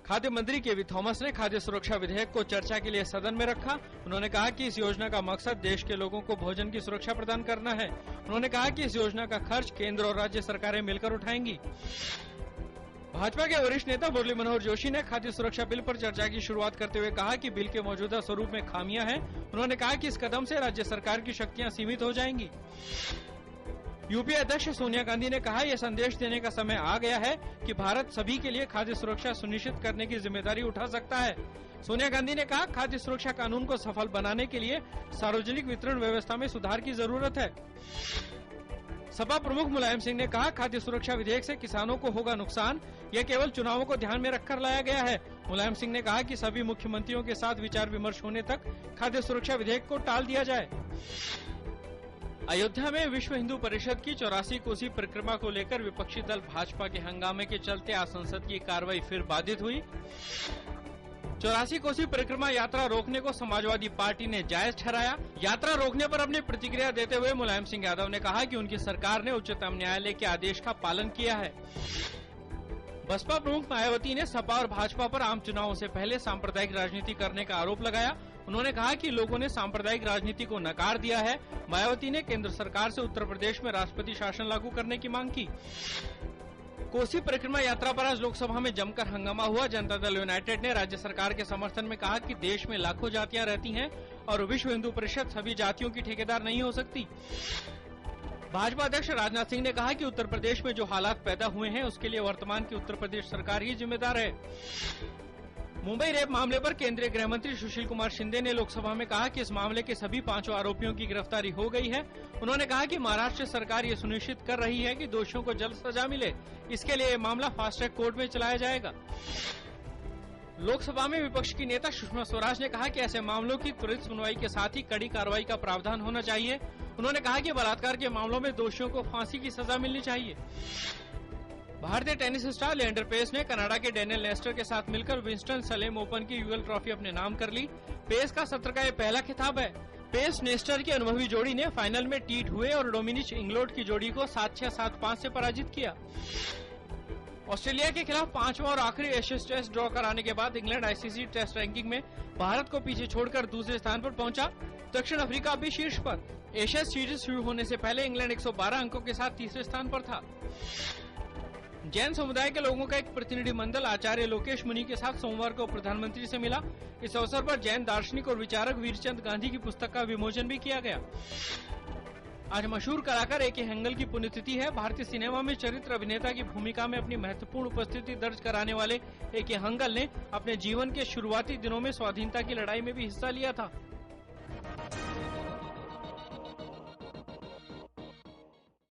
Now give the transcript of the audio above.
खाद्य मंत्री केवी थॉमस ने खाद्य सुरक्षा विधेयक को चर्चा के लिए सदन में रखा। उन्होंने कहा कि इस योजना का मकसद देश के लोगों को भोजन की सुरक्षा प्रदान करना है। उन्होंने कहा कि इस योजना का खर्च केंद्र और राज्य सरकारें मिलकर उठाएंगी। भाजपा के वरिष्ठ नेता मुरली मनोहर जोशी ने खाद्य सुरक्षा बिल पर चर्चा की शुरुआत करते हुए कहा कि बिल के मौजूदा स्वरूप में खामियां हैं। उन्होंने कहा कि इस कदम से राज्य सरकार की शक्तियां सीमित हो जाएंगी। यूपीए अध्यक्ष सोनिया गांधी ने कहा, यह संदेश देने का समय आ गया है कि भारत सभी के लिए खाद्य सुरक्षा सुनिश्चित करने की जिम्मेदारी उठा सकता है। सोनिया गांधी ने कहा, खाद्य सुरक्षा कानून को सफल बनाने के लिए सार्वजनिक वितरण व्यवस्था में सुधार की जरूरत है। सपा प्रमुख मुलायम सिंह ने कहा, खाद्य सुरक्षा विधेयक से किसानों को होगा नुकसान, यह केवल चुनावों को ध्यान में रखकर लाया गया है। मुलायम सिंह ने कहा कि सभी मुख्यमंत्रियों के साथ विचार विमर्श होने तक खाद्य सुरक्षा विधेयक को टाल दिया जाए। अयोध्या में विश्व हिंदू परिषद की 84 कोसी परिक्रमा को लेकर विपक्षी दल भाजपा के हंगामे के चलते आज संसद की कार्रवाई फिर बाधित हुई। 84 कोसी परिक्रमा यात्रा रोकने को समाजवादी पार्टी ने जायज ठहराया। यात्रा रोकने पर अपनी प्रतिक्रिया देते हुए मुलायम सिंह यादव ने कहा कि उनकी सरकार ने उच्चतम न्यायालय के आदेश का पालन किया है। बसपा प्रमुख मायावती ने सपा और भाजपा पर आम चुनावों से पहले सांप्रदायिक राजनीति करने का आरोप लगाया। उन्होंने कहा कि लोगों ने सांप्रदायिक राजनीति को नकार दिया है। मायावती ने केंद्र सरकार से उत्तर प्रदेश में राष्ट्रपति शासन लागू करने की मांग की। कोसी परिक्रमा यात्रा पर आज लोकसभा में जमकर हंगामा हुआ। जनता दल यूनाइटेड ने राज्य सरकार के समर्थन में कहा कि देश में लाखों जातियां रहती हैं और विश्व हिंदू परिषद सभी जातियों की ठेकेदार नहीं हो सकती। भाजपा अध्यक्ष राजनाथ सिंह ने कहा कि उत्तर प्रदेश में जो हालात पैदा हुए हैं उसके लिए वर्तमान की उत्तर प्रदेश सरकार ही जिम्मेदार है। मुंबई रेप मामले पर केंद्रीय गृह मंत्री सुशील कुमार शिंदे ने लोकसभा में कहा कि इस मामले के सभी 5 आरोपियों की गिरफ्तारी हो गई है। उन्होंने कहा कि महाराष्ट्र सरकार ये सुनिश्चित कर रही है कि दोषियों को जल्द सजा मिले। इसके लिए ये मामला फास्ट ट्रैक कोर्ट में चलाया जाएगा। लोकसभा में विपक्ष की नेता सुषमा स्वराज ने कहा कि ऐसे मामलों की त्वरित सुनवाई के साथ ही कड़ी कार्रवाई का प्रावधान होना चाहिए। उन्होंने कहा कि बलात्कार के मामलों में दोषियों को फांसी की सजा मिलनी चाहिए। भारतीय टेनिस स्टार लिएंडर पेस ने कनाडा के डेनियल नेस्टर के साथ मिलकर विंस्टन सलेम ओपन की युगल ट्रॉफी अपने नाम कर ली। पेस का सत्र का यह पहला खिताब है। पेस नेस्टर की अनुभवी जोड़ी ने फाइनल में टीट हुए और डोमिनिक इंग्लोड की जोड़ी को 7-6, 7-5 से पराजित किया। ऑस्ट्रेलिया के खिलाफ 5वां और आखिरी एशेज टेस्ट ड्रॉ कराने के बाद इंग्लैंड आईसीसी टेस्ट रैंकिंग में भारत को पीछे छोड़कर दूसरे स्थान पर पहुंचा। दक्षिण अफ्रीका भी शीर्ष पर। एशिया सीरीज शुरू होने से पहले इंग्लैंड 112 अंकों के साथ तीसरे स्थान पर था। जैन समुदाय के लोगों का एक प्रतिनिधिमंडल आचार्य लोकेश मुनि के साथ सोमवार को प्रधानमंत्री से मिला। इस अवसर पर जैन दार्शनिक और विचारक वीरचंद गांधी की पुस्तक का विमोचन भी किया गया। आज मशहूर कलाकार ए के हेंगल की पुण्यतिथि है। भारतीय सिनेमा में चरित्र अभिनेता की भूमिका में अपनी महत्वपूर्ण उपस्थिति दर्ज कराने वाले ए के हेंगल ने अपने जीवन के शुरुआती दिनों में स्वाधीनता की लड़ाई में भी हिस्सा लिया था।